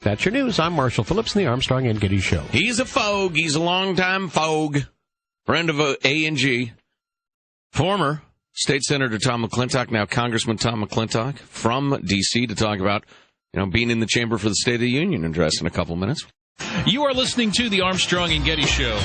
That's your news. I'm Marshall Phillips in the Armstrong and Getty Show. He's a fogue. He's a longtime fogue. Friend of A&G. Former State Senator Tom McClintock, now Congressman Tom McClintock from D.C. to talk about, being in the chamber for the State of the Union address in a couple minutes. You are listening to the Armstrong and Getty Show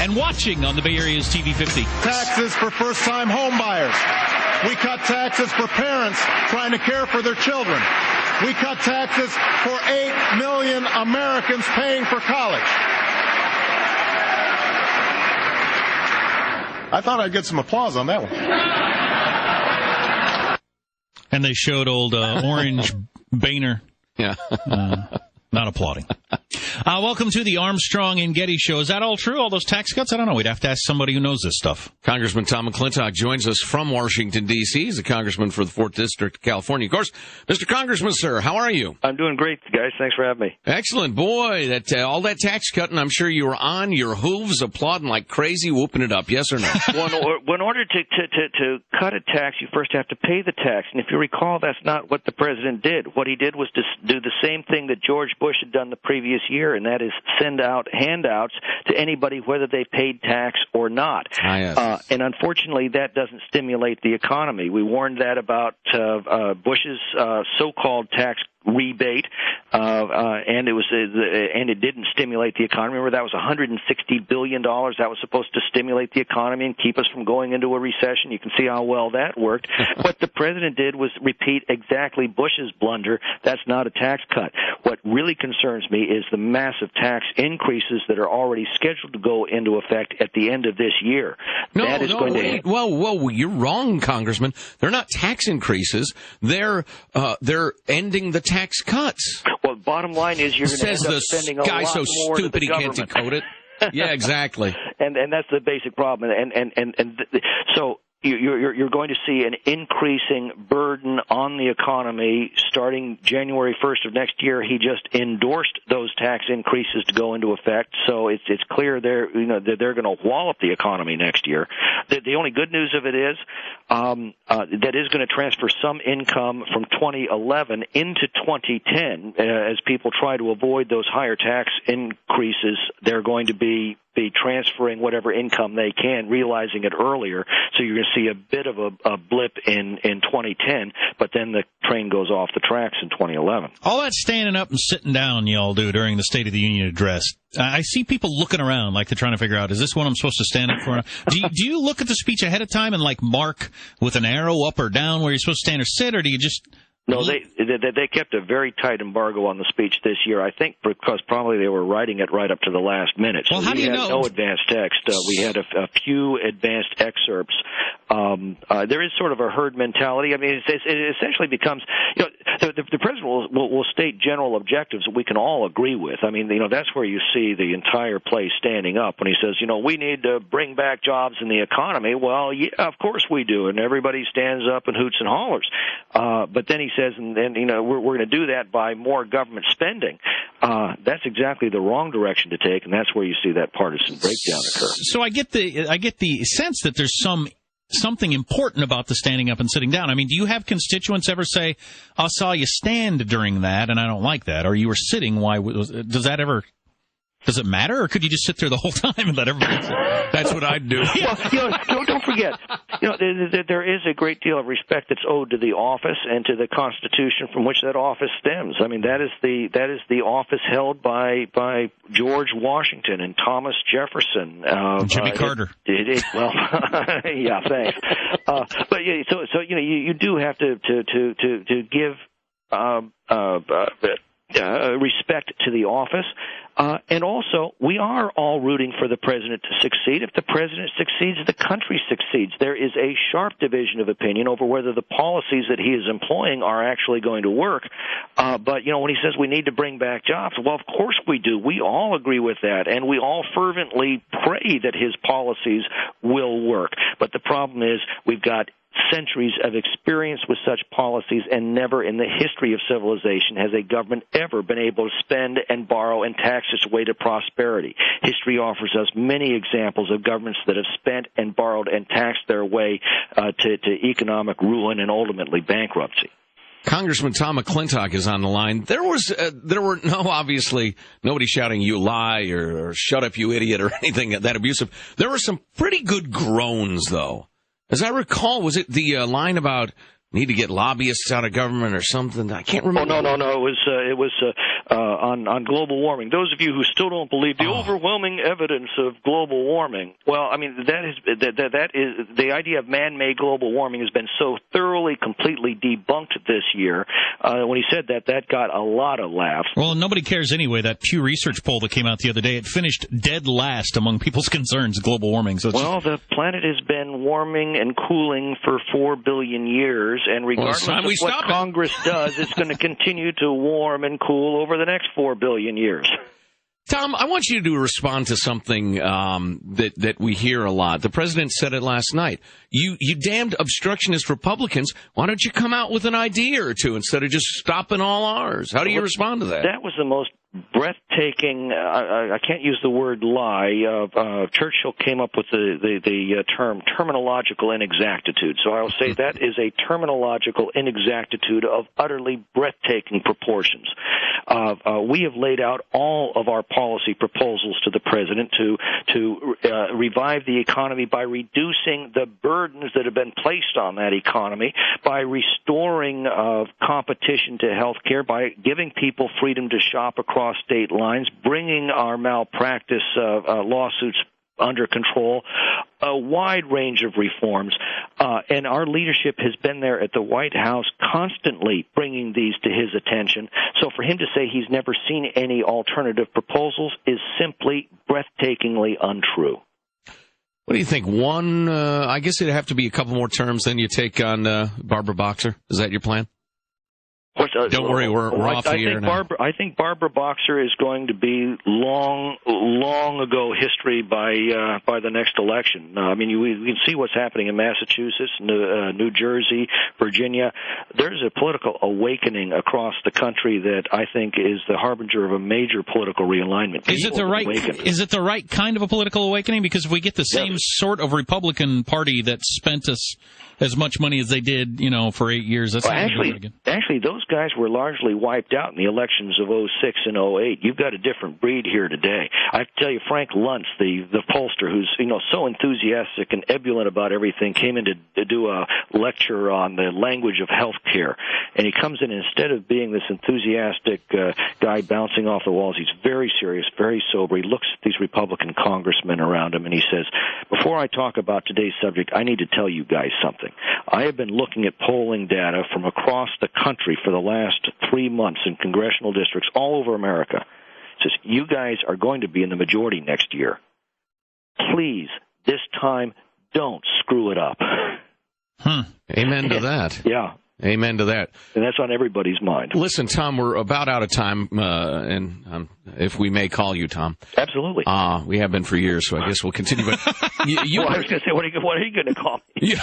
and watching on the Bay Area's TV 50. Taxes for first-time home buyers. We cut taxes for parents trying to care for their children. We cut taxes for 8 million Americans paying for college. I thought I'd get some applause on that one. And they showed old Orange Boehner. Yeah. Not applauding. Welcome to the Armstrong and Getty Show. Is that all true, all those tax cuts? I don't know. We'd have to ask somebody who knows this stuff. Congressman Tom McClintock joins us from Washington, D.C. He's a congressman for the 4th District of California. Of course, Mr. Congressman, sir, how are you? I'm doing great, guys. Thanks for having me. Excellent. Boy, that all that tax cutting, I'm sure you were on your hooves applauding like crazy, whooping it up. Yes or no? Well, in order to cut a tax, you first have to pay the tax. And if you recall, that's not what the president did. What he did was to do the same thing that George Bush had done the previous year, and that is send out handouts to anybody whether they paid tax or not. Yes. And unfortunately, that doesn't stimulate the economy. We warned that about Bush's so-called tax rebate, and it didn't stimulate the economy. Remember, that was $160 billion. That was supposed to stimulate the economy and keep us from going into a recession. You can see how well that worked. What the president did was repeat exactly Bush's blunder. That's not a tax cut. What really concerns me is the massive tax increases that are already scheduled to go into effect at the end of this year. Whoa, you're wrong, Congressman. They're not tax increases. They're ending the tax cuts. Well, bottom line is you're going to end up spending a lot more. Says the guy so stupid he can't decode it. Yeah, exactly. And that's the basic problem. So you're going to see an increasing burden on the economy starting January 1st of next year. He just endorsed those tax increases to go into effect, so it's clear they're going to wallop the economy next year. The only good news of it is that is going to transfer some income from 2011 into 2010 as people try to avoid those higher tax increases. They're going to be transferring whatever income they can, realizing it earlier. So you're going to see a bit of a blip in 2010, but then the train goes off the tracks in 2011. All that standing up and sitting down y'all do during the State of the Union address, I see people looking around like they're trying to figure out, is this what I'm supposed to stand up for? Do you look at the speech ahead of time and mark with an arrow up or down where you're supposed to stand or sit, or do you just... No, they kept a very tight embargo on the speech this year, I think because probably they were writing it right up to the last minute. So well, how do you know? We had no advanced text. We had a few advanced excerpts. There is sort of a herd mentality. I mean, it essentially becomes, the president will state general objectives that we can all agree with. I mean, that's where you see the entire place standing up when he says, we need to bring back jobs in the economy. Well, yeah, of course we do, and everybody stands up and hoots and hollers. But then he says, and we're going to do that by more government spending. That's exactly the wrong direction to take, and that's where you see that partisan breakdown occur. So I get the sense that there's something important about the standing up and sitting down. I mean, do you have constituents ever say, "I saw you stand during that, and I don't like that," or "You were sitting"? Why does that ever? Does it matter, or could you just sit there the whole time and let everybody sit? That's what I'd do. Well, don't forget, there is a great deal of respect that's owed to the office and to the Constitution from which that office stems. I mean, that is the office held by George Washington and Thomas Jefferson, Jimmy Carter. Well, yeah, thanks. But so you do have to give respect to the office. And also, we are all rooting for the president to succeed. If the president succeeds, the country succeeds. There is a sharp division of opinion over whether the policies that he is employing are actually going to work. But, when he says we need to bring back jobs, well, of course we do. We all agree with that, and we all fervently pray that his policies will work. But the problem is we've got centuries of experience with such policies, and never in the history of civilization has a government ever been able to spend and borrow and tax its way to prosperity. History offers us many examples of governments that have spent and borrowed and taxed their way to economic ruin and ultimately bankruptcy. Congressman Tom McClintock is on the line. There were obviously nobody shouting "you lie" or "shut up, you idiot" or anything that abusive. There were some pretty good groans, though. As I recall, was it the line about need to get lobbyists out of government or something? I can't remember. Oh, no. It was on global warming. Those of you who still don't believe the overwhelming evidence of global warming, well, I mean that is the idea of man-made global warming has been so thoroughly, completely debunked this year. When he said that got a lot of laughs. Well, nobody cares anyway. That Pew Research poll that came out the other day, it finished dead last among people's concerns, global warming. So the planet has been warming and cooling for 4 billion years. And regardless of what Congress does, it's going to continue to warm and cool over the next 4 billion years. Tom, I want you to respond to something that we hear a lot. The president said it last night. You damned obstructionist Republicans, why don't you come out with an idea or two instead of just stopping all ours? How do you respond to that? That was the most breathtaking, I can't use the word lie. Churchill came up with the term terminological inexactitude. So I'll say that is a terminological inexactitude of utterly breathtaking proportions. We have laid out all of our policy proposals to the president to revive the economy by reducing the burdens that have been placed on that economy, by restoring competition to health care, by giving people freedom to shop across state lines, bringing our malpractice lawsuits under control, a wide range of reforms, and our leadership has been there at the White House constantly bringing these to his attention. So for him to say he's never seen any alternative proposals is simply breathtakingly untrue. What do you think? I guess it'd have to be a couple more terms, then you take on Barbara Boxer. Is that your plan? Don't worry, we're off the air now. I think Barbara Boxer is going to be long ago history by the next election. I mean, we can see what's happening in Massachusetts, New Jersey, Virginia. There's a political awakening across the country that I think is the harbinger of a major political realignment. Is it the right kind of a political awakening? Because if we get the same sort of Republican Party that spent us as much money as they did, for 8 years, that's actually those guys were largely wiped out in the elections of 06 and 08. You've got a different breed here today. I have to tell you, Frank Luntz, the pollster, who's so enthusiastic and ebullient about everything, came in to do a lecture on the language of health care. And he comes in, instead of being this enthusiastic guy bouncing off the walls, he's very serious, very sober. He looks at these Republican congressmen around him and he says, before I talk about today's subject, I need to tell you guys something. I have been looking at polling data from across the country for the last 3 months in congressional districts all over America. It says, you guys are going to be in the majority next year. Please, this time, don't screw it up. Amen to that. Yeah. Amen to that. And that's on everybody's mind. Listen, Tom, we're about out of time, and if we may call you, Tom. Absolutely. We have been for years, so I guess we'll continue. But I was going to say, what are you going to call me?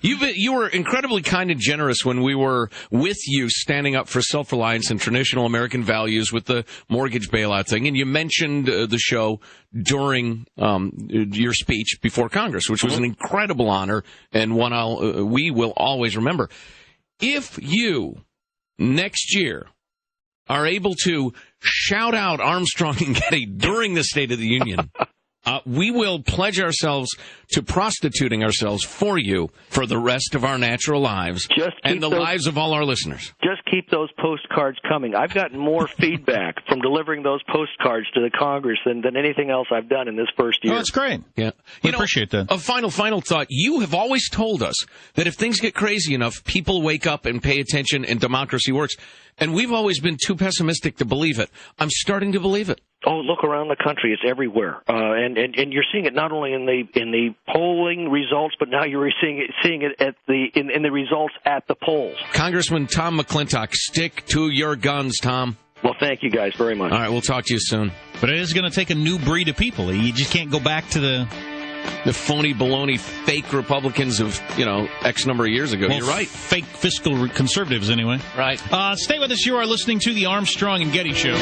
You were incredibly kind and generous when we were with you standing up for self-reliance and traditional American values with the mortgage bailout thing, and you mentioned the show during your speech before Congress, which was an incredible honor and one we will always remember. If you, next year, are able to shout out Armstrong and Getty during the State of the Union, we will pledge ourselves to prostituting ourselves for you for the rest of our natural lives and the lives of all our listeners. Just keep those postcards coming. I've gotten more feedback from delivering those postcards to the Congress than anything else I've done in this first year. Oh, that's great. Yeah, we appreciate that. A final thought. You have always told us that if things get crazy enough, people wake up and pay attention and democracy works. And we've always been too pessimistic to believe it. I'm starting to believe it. Oh, look around the country; it's everywhere, and you're seeing it not only in the polling results, but now you're seeing it at in the results at the polls. Congressman Tom McClintock, stick to your guns, Tom. Well, thank you guys very much. All right, we'll talk to you soon. But it is going to take a new breed of people. You just can't go back to the phony, baloney, fake Republicans of, X number of years ago. Well, you're right. Fake fiscal conservatives, anyway. Right. Stay with us. You are listening to the Armstrong and Getty Show.